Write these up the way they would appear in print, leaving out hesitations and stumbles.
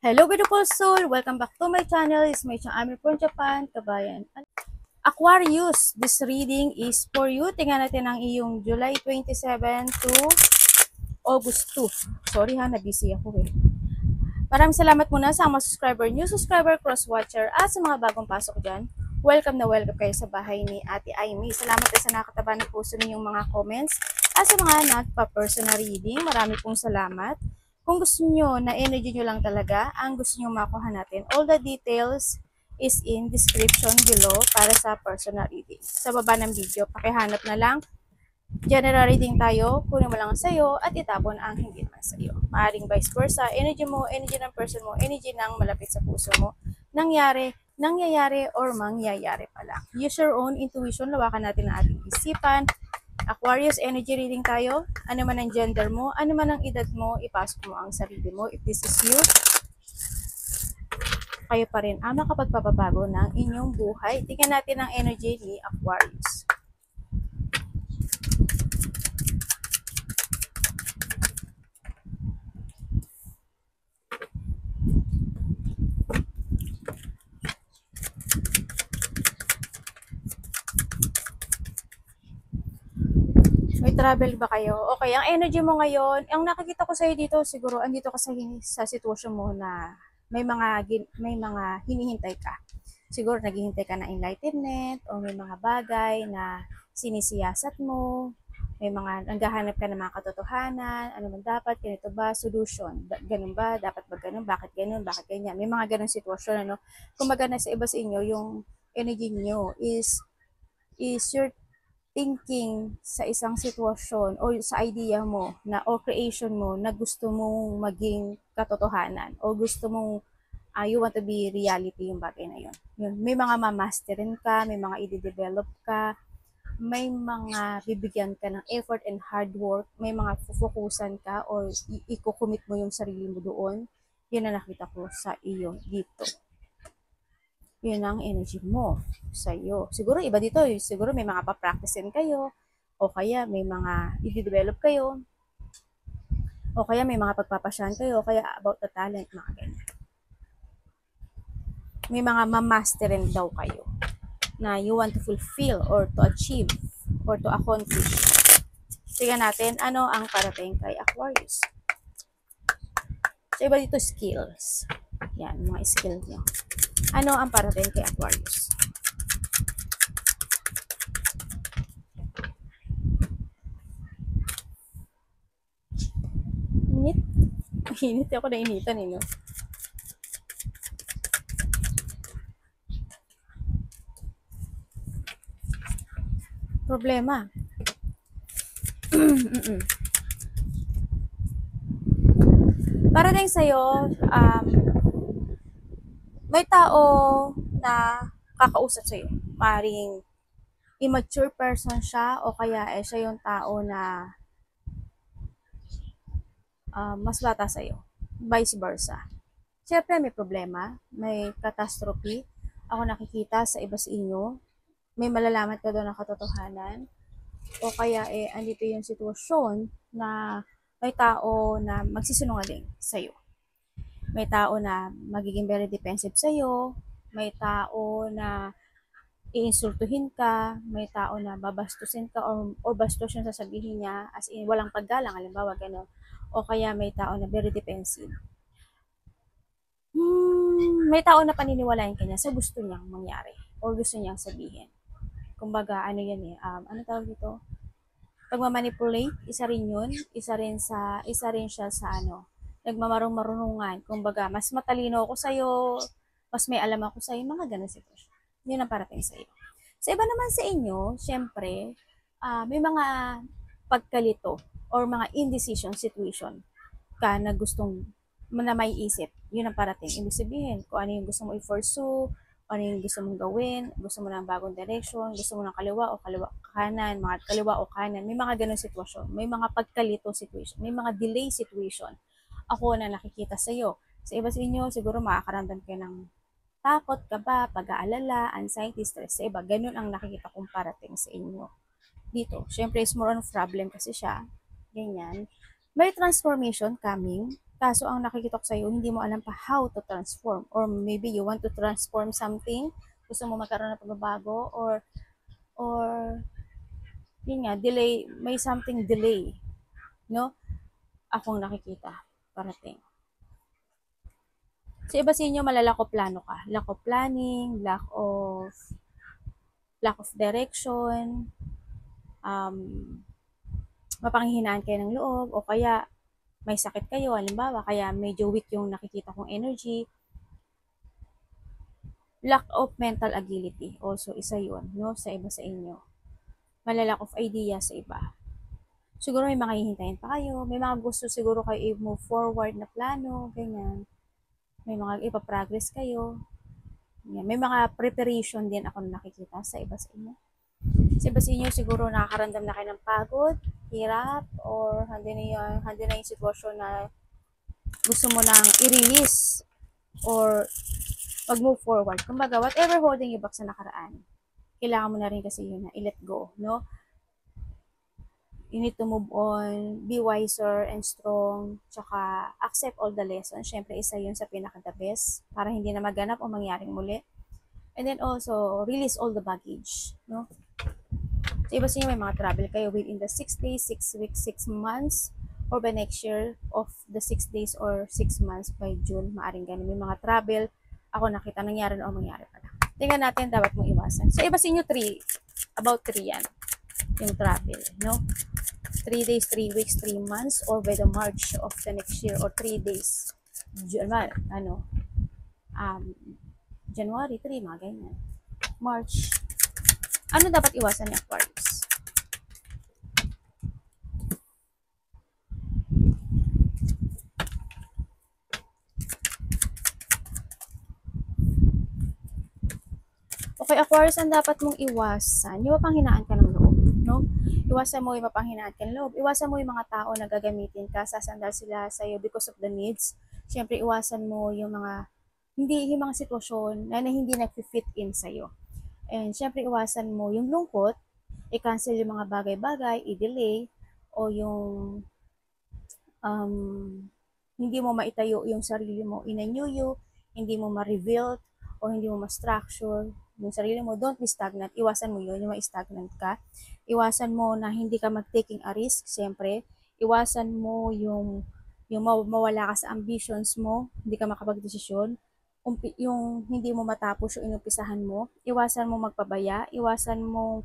Hello beautiful soul! Welcome back to my channel. It's my channel from Japan, Kabayan. Aquarius, this reading is for you. Tingnan natin ang iyong July 27 to August 2. Sorry ha, na-busy ako eh. Maraming salamat muna sa mga subscriber, new subscriber, cross-watcher, at sa mga bagong pasok dyan. Welcome na welcome kayo sa bahay ni Ate Aimee. Salamat sa nakataba ng puso ninyong mga comments. At sa mga nagpa-personal reading, marami pong salamat. Kung gusto nyo na energy nyo lang talaga, ang gusto nyo makuha natin, all the details is in description below para sa personal reading. Sa baba ng video, pakihanap na lang general reading tayo, kunin mo lang sa'yo at itapon ang hindi naman sa'yo. Maaring vice versa, energy mo, energy ng person mo, energy ng malapit sa puso mo, nangyayari or mangyayari pa lang. Use your own intuition, lawakan natin ang ating isipan. Aquarius, energy reading tayo. Ano man ang gender mo, ano man ang edad mo, ipasok mo ang sarili mo. If this is you, kayo pa rin ang makapagpapabago ng inyong buhay. Tingnan natin ang energy ni Aquarius. May travel ba kayo? Okay, ang energy mo ngayon, ang nakikita ko sa'yo dito, siguro andito ka sa sitwasyon mo na may mga hinihintay ka. Siguro naghihintay ka ng enlightenment o may mga bagay na sinisiyasat mo, may mga naghahanap ka ng mga katotohanan, ano man dapat, ganito ba, solution, ganun ba, dapat ba ganun, bakit ganun, bakit ganyan. May mga ganun sitwasyon, ano. Kumbaga na sa iba sa inyo, yung energy niyo is your thinking sa isang sitwasyon o sa idea mo na o creation mo na gusto mong maging katotohanan o gusto mong you want to be reality yung bagay na yun. May mga mamasterin ka, may mga i-develop ka, may mga bibigyan ka ng effort and hard work, may mga fufukusan ka or i-commit mo yung sarili mo doon. Yun ang nakita ko sa iyo dito. Yun ang energy mo sa iyo. Siguro iba dito, siguro may mga pa-practicein kayo, o kaya may mga i-develop kayo, o kaya may mga pagpapasyahan kayo, o kaya about the talent, mga ganyan. May mga mamasterin daw kayo na you want to fulfill or to achieve or to accomplish. Tingnan natin ano ang parating kay Aquarius. So iba dito skills. Yan, mga skills nyo. Ano ang parating kay Aquarius? Init. Init ako na initan eh, no? Problema. Parating sa'yo, may tao na kakausap sa'yo. Maring immature person siya o kaya siya yung tao na mas bata sa'yo. Vice versa. Siyempre may problema, may catastrophe. Ako nakikita sa iba sa inyo. May malalaman ka doon ng katotohanan. O kaya andito yung sitwasyon na may tao na magsisinungaling sa'yo. May tao na magiging very defensive sa'yo. May tao na iinsultuhin ka, may tao na babastusin ka o bastos yung sasabihin niya as in walang paggalang, halimbawa gano'n. O kaya may tao na very defensive. May tao na paniniwalain ka niya sa gusto niyang mangyari o gusto niyang sabihin. Kumbaga, ano yan ano tawag dito? Pagmamanipulate, isa rin yun, isa rin siya sa nagmamarunungan. Kumbaga, mas matalino ako sa'yo, mas may alam ako sa'yo, mga ganun sitwasyon. Yun ang parating sa iyo. Sa iba naman sa inyo, syempre, may mga pagkalito or mga indecision situation ka na gustong na may isip. Yun ang parating. Ibig sabihin, kung ano yung gusto mo i-pursue, ano yung gusto mong gawin, gusto mo ng bagong direction, gusto mo ng kaliwa o kanan, mga kaliwa o kanan, may mga ganun sitwasyon, may mga pagkalito situation, may mga delay situation. Ako na nakikita sa iyo. Sa iba sa inyo, siguro makakaramdam kayo ng takot, kaba, pag-aalala, anxiety, stress. Sa iba, ganun ang nakikita kong parating sa inyo. Dito, syempre, is more on problem kasi siya. Ganyan. May transformation coming. Kaso ang nakikita ko sa'yo, hindi mo alam pa how to transform. Or maybe you want to transform something, gusto mo magkaroon ng pagbabago, or yun nga, delay, may something delay, no? Akong nakikita, parating. Sa iba sa inyo, malalack of plano ka. Lack of planning, lack of direction, um, mapanghihinaan kayo ng loob, o kaya may sakit kayo, halimbawa, kaya medyo weak yung nakikita kong energy. Lack of mental agility, also isa yun, no, sa iba sa inyo. Malalack of idea sa iba. Siguro may mga hihintayin pa kayo, may mga gusto siguro kayo i-move forward na plano, ganyan. May mga ipaprogress kayo. Yan. May mga preparation din ako nakikita sa iba sa inyo. Sa iba sa inyo, siguro nakakaramdam na kayo ng pagod, hirap, or hindi na yung sitwasyon na gusto mo nang i-release or mag-move forward. Kumbaga, whatever holding you back sa nakaraan, kailangan mo na rin kasi yun na i-let go, no? You need to move on, be wiser and strong, tsaka accept all the lessons. Syempre, isa yun sa pinaka-the best para hindi na maganap o mangyaring muli. And then also, release all the baggage, no? So, iba sa inyo, may mga travel kayo within the 6 days, 6 weeks, 6 months, or by next year of the 6 days or 6 months by June, maaring ganun. May mga travel, ako nakita, nangyari na o mangyari pa lang. Tingnan natin, dapat mong iwasan. So, iba sa inyo, about 3 yan, yung travel, no? 3 days, 3 weeks, 3 months, or by the March of the next year, or 3 days, January 3, mga ganyan. March. Ano dapat iwasan ni Aquarius? Okay, Aquarius, ang dapat mong iwasan, yung mapanghinaan ka ng loob, no? Iwasan mo yung mapanghinaan ka ng loob. Iwasan mo yung mga tao na gagamitin ka, sasandal sila sa'yo because of the needs. Siyempre, iwasan mo yung mga sitwasyon na hindi nag-fit in sa'yo. And siyempre, iwasan mo yung lungkot, i-cancel yung mga bagay-bagay, i-delay, o yung hindi mo maitayo yung sarili mo in a new you, hindi mo ma-reveal, o hindi mo ma-structure yung sarili mo. Don't be stagnant. Iwasan mo yun, yung ma-stagnant ka. Iwasan mo na hindi ka mag-taking a risk, siyempre. Iwasan mo yung mawala ka sa ambitions mo, hindi ka makapag-desisyon, yung hindi mo matapos yung inumpisahan mo. Iwasan mo magpabaya, iwasan mo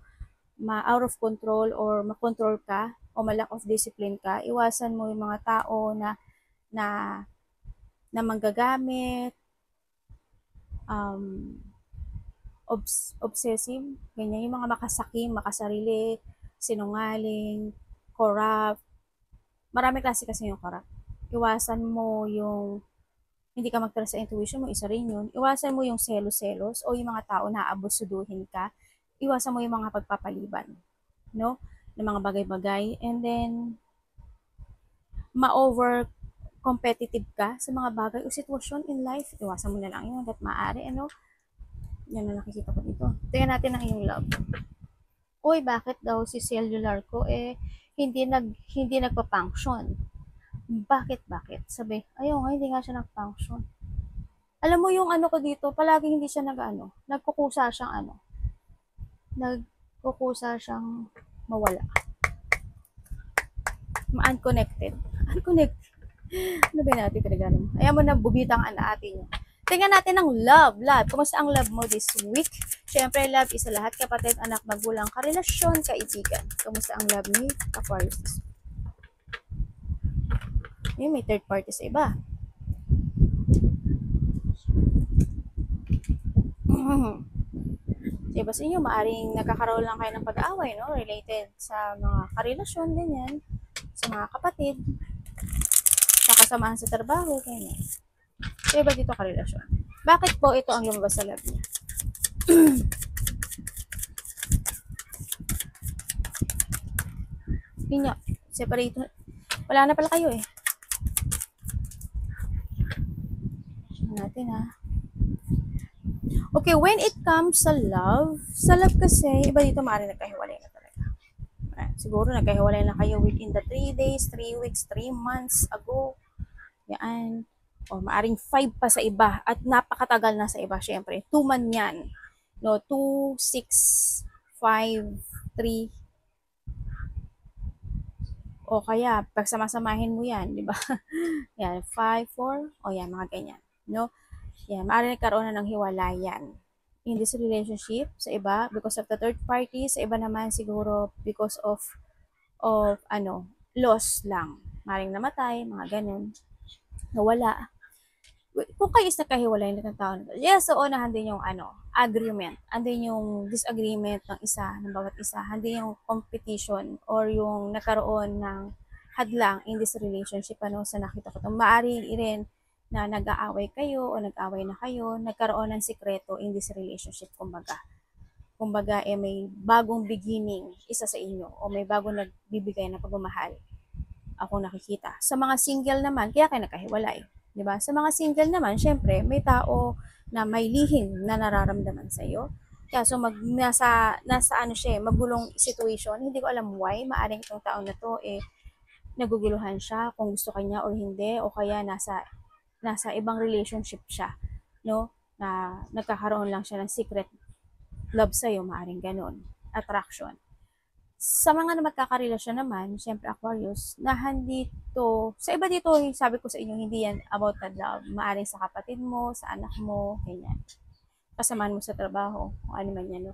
ma-out of control or ma-control ka o ma-lack of discipline ka. Iwasan mo yung mga tao na manggagamit, obsessive, ganyan, yung mga makasakim, makasarili, sinungaling, corrupt. Marami klase kasi yung corrupt. Iwasan mo yung hindi ka magtrust sa intuition mo, isa rin yun. Iwasan mo yung selos-selos o yung mga tao na aabusuduhin ka. Iwasan mo yung mga pagpapaliban, no? Ng mga bagay-bagay. And then, ma-over competitive ka sa mga bagay o sitwasyon in life. Iwasan mo na lang yun at maaari, ano? Yan na nakikita ko dito. Tingnan natin ang iyong love. Uy, bakit daw si cellular ko hindi nagpa-function? Bakit? Sabi, ayaw nga, hindi nga siya nag-function. Alam mo yung ano ko dito, palagi hindi siya nagkukusa siyang mawala. Unconnected. Ano ba natin pinagano? Ayan mo na, bubitang atin. Tingnan natin ang love. Kumusta ang love mo this week? Siyempre, love isa lahat. Kapatid, anak, magulang, karelasyon, kaibigan. Kumusta ang love ni Aquarius this week? May third party sa iba. Sa iba sa inyo, maaring nagkakaroon lang kayo ng pag-aaway, no? Related sa mga karelasyon, ganyan. Sa mga kapatid. Sa kasamahan sa trabaho, ganyan. Sa iba dito karelasyon. Bakit po ito ang lumabas sa love niya? Yun nga, separate. Wala na pala kayo eh. Natin ha. Okay, when it comes sa love kasi, iba dito maaaring nagkahiwalay na talaga. Siguro nagkahiwalay na kayo within the 3 days, 3 weeks, 3 months ago. Yan. O maaring 5 pa sa iba at napakatagal na sa iba syempre. 2 man yan. No, 2, 6, 5, 3, o kaya pagsamasamahin mo yan, di ba? Yan, 5, 4, o yan, mga ganyan. No? Yan, maaari nagkaroon na ng hiwalayan in this relationship sa iba because of the third party, sa iba naman siguro because of loss lang. Maring namatay, mga ganun. Nawala. Kung kayo is nagkahiwalay ng tao na to, yes, so unahan din yung agreement. Andin yung disagreement ng bawat isa. Andin yung competition or yung nagkaroon ng hadlang in this relationship sa nakita ko. Maari rin na nag-aaway kayo o nag-aaway na kayo, nagkaroon ng sikreto in this relationship, kumbaga. Kumbaga, may bagong beginning isa sa inyo o may bagong nagbibigay ng pagmamahal. Ako nakikita. Sa mga single naman, kaya kayo nagkahiwalay. 'Di ba? Sa mga single naman, syempre, may tao na may lihim na nararamdaman sa iyo. Kaya so nasa siya, magulong situation. Hindi ko alam why, maaring itong tao na to naguguluhan siya kung gusto kanya or hindi, o kaya nasa ibang relationship siya, no? Na nagkakaroon lang siya ng secret love sa iyo, maaring ganun. Attraction. Sa mga na magkakarelasyon naman, syempre Aquarius, na dito, sa iba dito, sabi ko sa inyo, hindi yan about the love. Maaring sa kapatid mo, sa anak mo, ganyan. Kasamaan mo sa trabaho, kung ano man yan. No?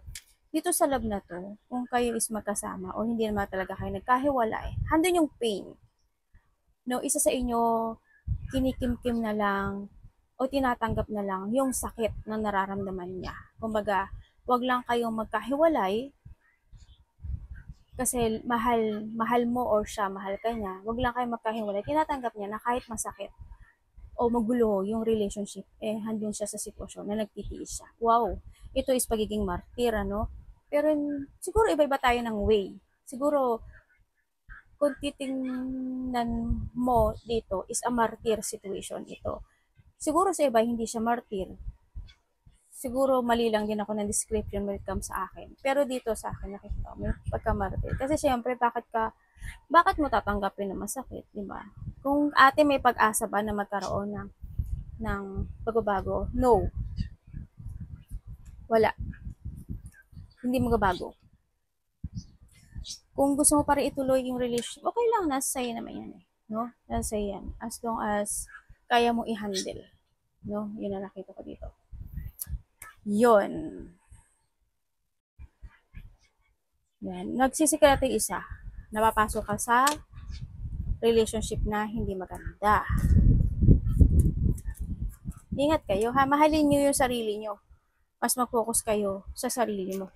Dito sa love na to, kung kayo is magkasama, o hindi naman talaga kayo nagkahiwalay, handun yung pain. No, isa sa inyo, kinikimkim na lang, o tinatanggap na lang yung sakit na nararamdaman niya. Kumbaga, wag lang kayong magkahiwalay, kasi mahal mo or siya, mahal ka niya, wag lang kayo magkahiwalay, tinatanggap niya na kahit masakit o magulo yung relationship, handun siya sa sitwasyon na nagtitiis siya. Wow, ito is pagiging martir, Pero siguro iba-iba tayo ng way. Siguro, kung titingnan mo dito, is a martyr situation ito. Siguro sa iba, hindi siya martyr. Siguro mali lang din ako ng description when it comes sa akin. Pero dito sa akin, nakikita mo, pagka-martyr. Kasi syempre, bakit mo tatanggapin na masakit, di ba? Kung ate may pag-asa ba na magkaroon ng pagbabago? No. Wala. Hindi magbabago. Kung gusto mo pa rin ituloy yung relationship, okay lang, nasa sa'yo naman yan no? Nasa sa'yo yan. As long as kaya mo i-handle. No? Yun ang nakita ko dito. Yun. Yan. Nagsisikreto yung isa. Napapasok ka sa relationship na hindi maganda. Ingat kayo ha. Mahalin nyo yung sarili nyo. Mas mag-focus kayo sa sarili mo.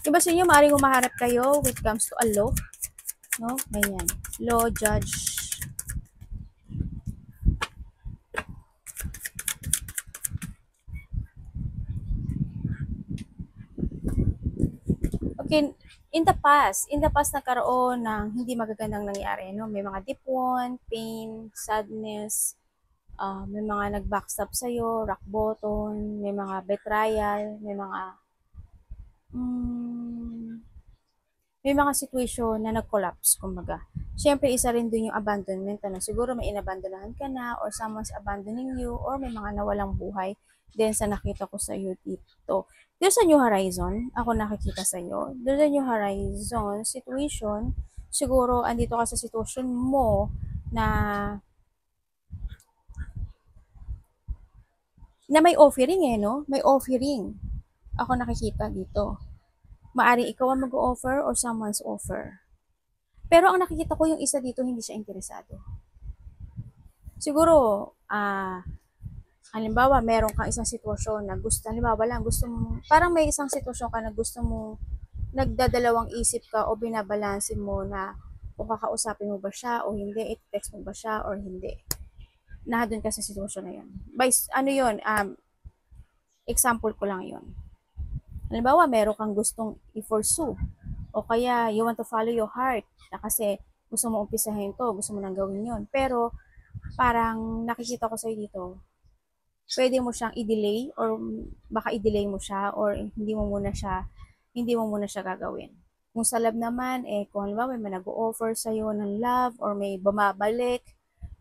Iba sa inyo, maaaring umaharap kayo when it comes to a law. No? Ganyan. Law, judge. Okay, in the past nagkaroon ng hindi magagandang nangyari, no? May mga dipon, pain, sadness, may mga nag-backstab sa'yo, rock bottom, may mga betrayal, may mga situation na nag-collapse, kumbaga. Siyempre, isa rin dun yung abandonment, siguro may inabandonahan ka na, or someone's abandoning you, or may mga nawalang buhay. Then, sa nakita ko sa iyo dito, there's a new horizon, ako nakikita sa iyo, there's a new horizon situation, siguro, andito ka sa sitwasyon mo, na may offering no? May offering. Ako nakikita dito. Maaring ikaw ang mag-offer or someone's offer. Pero ang nakikita ko yung isa dito, hindi siya interesado. Siguro, halimbawa, meron kang isang sitwasyon na parang may isang sitwasyon ka na gusto mo, nagdadalawang isip ka o binabalansin mo na kung kakausapin mo ba siya o hindi, i-text mo ba siya or hindi. Nahadun ka sa sitwasyon na yun. Example ko lang yun. Halimbawa, meron kang gustong i-pursue o kaya you want to follow your heart na kasi gusto mo umpisahin to, gusto mo nang gawin yun. Pero parang nakikita ko sa'yo dito, pwede mo siyang i-delay or baka i-delay mo siya or hindi mo muna siya gagawin. Kung sa love naman, kung halimbawa may nag-o-offer sa'yo ng love or may bumabalik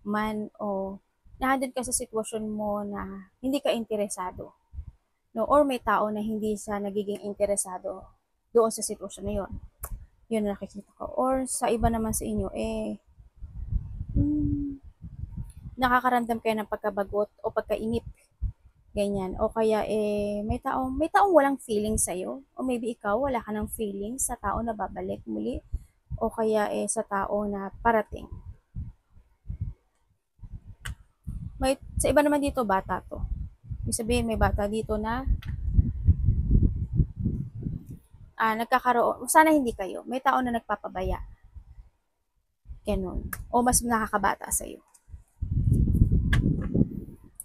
man o nandun ka sa sitwasyon mo na hindi ka interesado, no? Or may tao na hindi siya nagiging interesado doon sa sitwasyon na yun. Yun na nakikita ko. Or sa iba naman sa inyo, hmm, nakakaramdam kayo ng pagkabagot o pagkainip. Ganyan. O kaya may taong walang feeling sa'yo. O maybe ikaw wala ka ng feeling sa tao na babalik muli. O kaya sa tao na parating. Sa iba naman dito, bata to. Ibig sabihin, may bata dito na nagkakaroon. Sana hindi kayo. May tao na nagpapabaya. Ganun. O mas nakakabata sa'yo.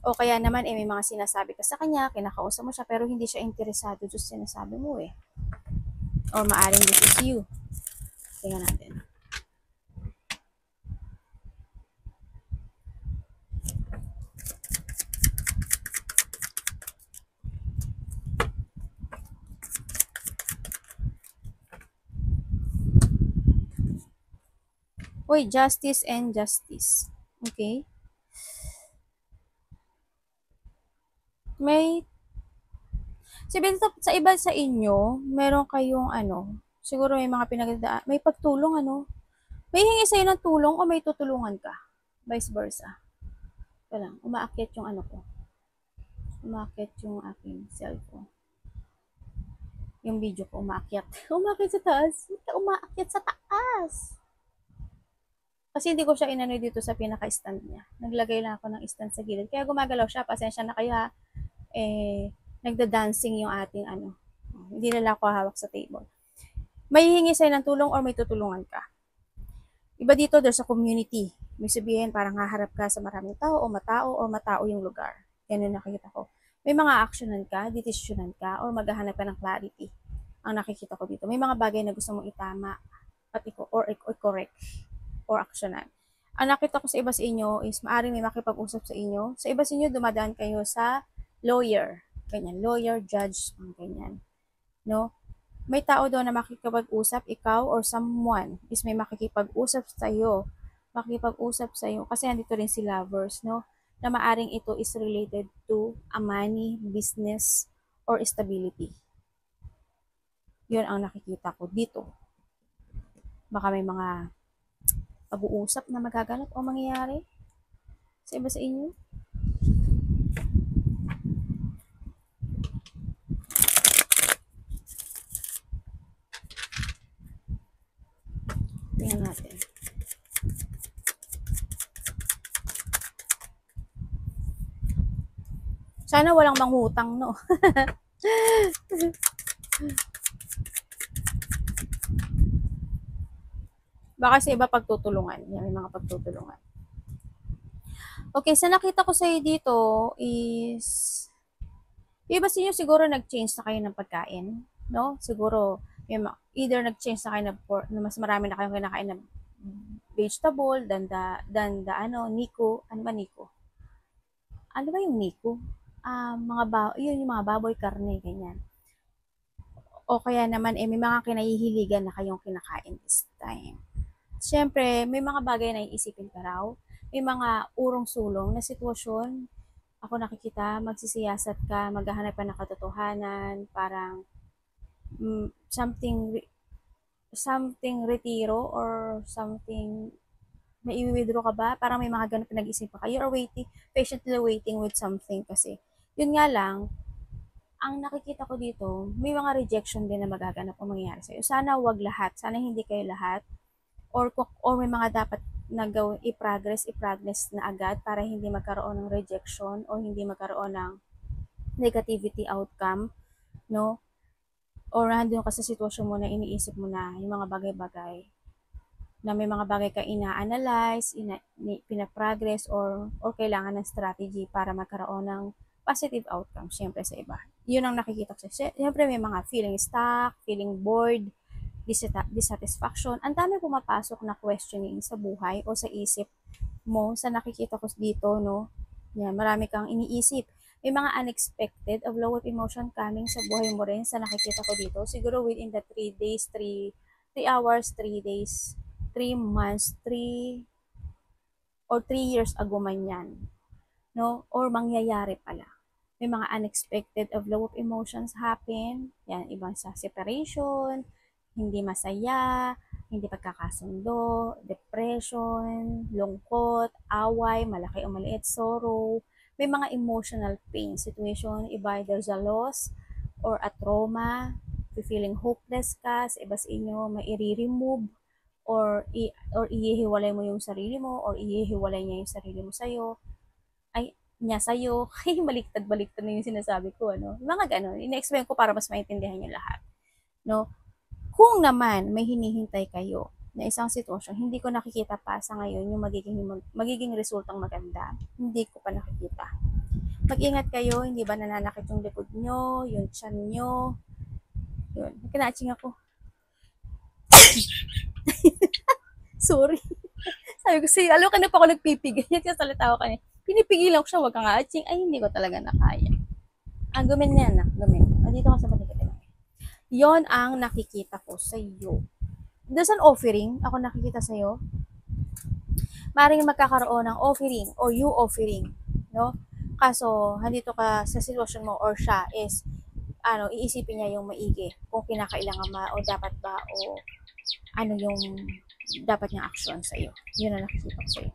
O kaya naman, may mga sinasabi ka sa kanya, kinakausap mo siya, pero hindi siya interesado sa sinasabi mo Or maaring this is you. Tingnan natin. Uy, justice and justice. Okay? Sa iba sa inyo, meron kayong siguro may mga pinagdadaan, may pagtulong may hingi sa'yo ng tulong o may tutulungan ka. Vice versa. Ito lang, umaakyat yung ko. Umaakyat yung aking cellphone. Yung video ko umaakyat. Umaakyat sa taas. Umaakyat sa taas. Kasi hindi ko siya inano dito sa pinaka-stand niya. Naglagay lang ako ng stand sa gilid. Kaya gumagalaw siya. Pasensya na kayo ha. Nagda-dancing yung ating Hindi na lang ako hawak sa table. May hihingi sa'yo ng tulong or may tutulungan ka. Iba dito, there's a community. May sabihin, parang haharap ka sa maraming tao o matao yung lugar. Yan yung nakikita ko. May mga actionan ka, desisyonan ka, or maghahanap ka ng clarity. Ang nakikita ko dito. May mga bagay na gusto mong itama at i-correct or actionan. Ang nakita ko sa iba sa inyo is maaaring may makipag-usap sa inyo. Sa iba sa inyo, dumadaan kayo sa lawyer. Ganyan. Lawyer, judge, ganyan. No? May tao daw na makikipag-usap, ikaw or someone is may makikipag-usap sa'yo. Makikipag-usap sa'yo. Kasi nandito rin si lovers, no? Na maaring ito is related to a money, business, or stability. Yun ang nakikita ko dito. Baka may mga pag-uusap na magaganap o mangyayari sa iba sa inyo. Tingnan natin. Sana walang mangutang, no? Baka sa iba pagtutulungan. Yan, may mga pagtutulungan. Okay, sa nakita ko sa'yo dito is iba sa inyo siguro nag-change na kayo ng pagkain, no? Siguro either nag-change na kayo na mas marami na kayong kinakain na vegetable than the Nico. Ano ba Nico? Ano ba yung Nico? Yun yung mga baboy, karne, ganyan. O kaya naman may mga kinahihiligan na kayong kinakain this time. Siyempre, may mga bagay na iisipin ka raw. May mga urong-sulong na sitwasyon. Ako nakikita, magsisiyasat ka, maghahanap ka ng katotohanan, parang something retiro or something may i-withdraw ka ba? Parang may mga ganun pinag-isip pa kayo or patiently waiting with something kasi. Yun nga lang, ang nakikita ko dito, may mga rejection din na magaganap o mangyayari sa'yo. Sana wag lahat. Sana hindi kayo lahat. Or may mga dapat i-progress na agad para hindi magkaroon ng rejection o hindi magkaroon ng negativity outcome, no? Or nandun ka sa sitwasyon mo na iniisip mo na yung mga bagay-bagay na may mga bagay ka ina-analyze, pina-progress or kailangan ng strategy para magkaroon ng positive outcome, syempre sa iba. Yun ang nakikita ko. Syempre may mga feeling stuck, feeling bored, dissatisfaction. Ang dami pumapasok na questioning sa buhay o sa isip mo sa nakikita ko dito, no? Yan, marami kang iniisip. May mga unexpected of low emotion coming sa buhay mo rin sa nakikita ko dito. Siguro within the 3 days, 3 3 hours, 3 days, 3 months, 3 ago man yan, no? Or mangyayari pala. May mga unexpected of low of emotions happen. Yan, ibang sa separation, hindi masaya, hindi pagkakasundo, depression, lungkot, away, malaki o maliit, sorrow. May mga emotional pain situation, iba there's a loss or a trauma, feeling hopeless ka, sa iba sa inyo, may i-remove or ihihiwalay mo yung sarili mo or ihihiwalay niya yung sarili mo sa'yo. Ay, niya sa'yo. Ay, baliktad-baliktad na yung sinasabi ko, ano? Mga ganon. Ina-explain ko para mas maintindihan niyo lahat. No? Kung naman may hinihintay kayo na isang sitwasyon, hindi ko nakikita pa sa ngayon yung magiging resultang maganda. Hindi ko pa nakikita. Mag-ingat kayo, hindi ba nananakit yung likod nyo, yung tiyan nyo. Yun. Kinaching ako. Sorry. Sabi ko, alam ka na pa ako nagpipigil. Nagsasalita ako kanina. Pinipigilan ko siya, wag kang aching. Ay, hindi ko talaga nakaya. Gumin na yan, gumin. Dito ka sa patikita. Yon ang nakikita ko sa iyo. There's an offering, ako nakikita sa iyo. Maring magkakaroon ng offering or you offering, no? Kaso, handito ka sa sitwasyon mo or siya is, iisipin niya yung maigi kung kinakailangan o dapat ba o ano yung dapat niyang action sa iyo. Yun ang nakikita ko sa iyo.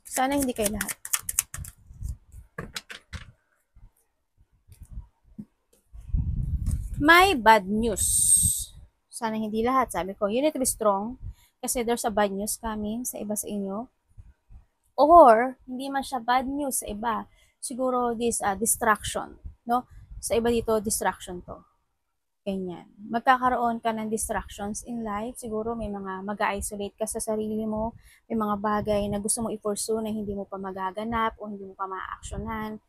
Sana hindi kayo lahat. May bad news. Sana hindi lahat. Sabi ko, you need to be strong kasi there's a bad news coming sa iba sa inyo. Or, hindi man siya bad news sa iba. Siguro this distraction. No? Sa iba dito, distraction to. Ganyan. Magkakaroon ka ng distractions in life. Siguro may mga mag-isolate ka sa sarili mo. May mga bagay na gusto mo i-pursue na hindi mo pa magaganap o hindi mo pa ma-actionan.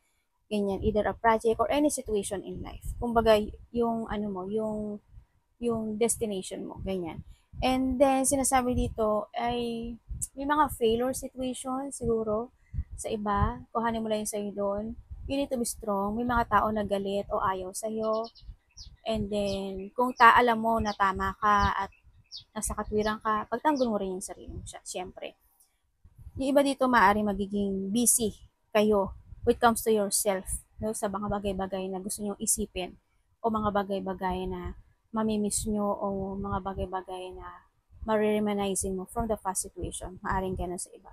Ganyan. Either a project or any situation in life. Kumbaga, yung yung destination mo. Ganyan. And then, sinasabi dito ay may mga failure situation siguro sa iba. Kuhanin mo lang yung sa'yo doon. You need to be strong. May mga tao na galit o ayaw sa'yo. And then, kung alam mo na tama ka at nasa katwiran ka, pagtanggol mo rin yung sarili mo siya, siyempre. Yung iba dito maaari magiging busy kayo when it comes to yourself, no? Sa mga bagay-bagay na gusto nyo isipin o mga bagay-bagay na mamimiss nyo o mga bagay-bagay na ma-reminiscing mo from the past situation. Maaring ganun sa iba.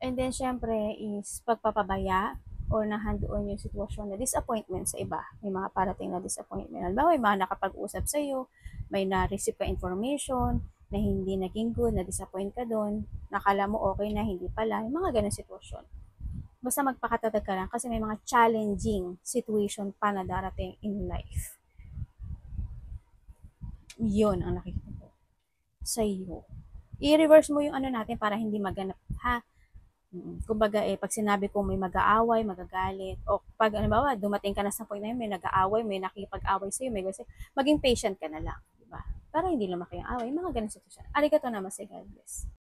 And then, syempre, is pagpapabaya or nahandoon yung sitwasyon na disappointment sa iba. May mga parating na disappointment. Halimbawa, may mga nakapag-usap sa iyo, may na-receive ka information na hindi naging good, na-disappoint ka doon, nakala mo okay na, hindi pala. May mga ganun sitwasyon. Basta magpakatatag ka lang kasi may mga challenging situation pa na darating in life. Yun ang nakikita ko sa iyo. I-reverse mo yung natin para hindi maganap, ha? Kumbaga pag sinabi ko may mag-aaway, magagalit, o pag dumating ka na sa point na yun, may nag-aaway, may nakikipag-away sa'yo, may gusto, maging patient ka na lang, di ba? Para hindi lumaki ang away, mga ganun sitwasyon. Arigato namaste, God bless.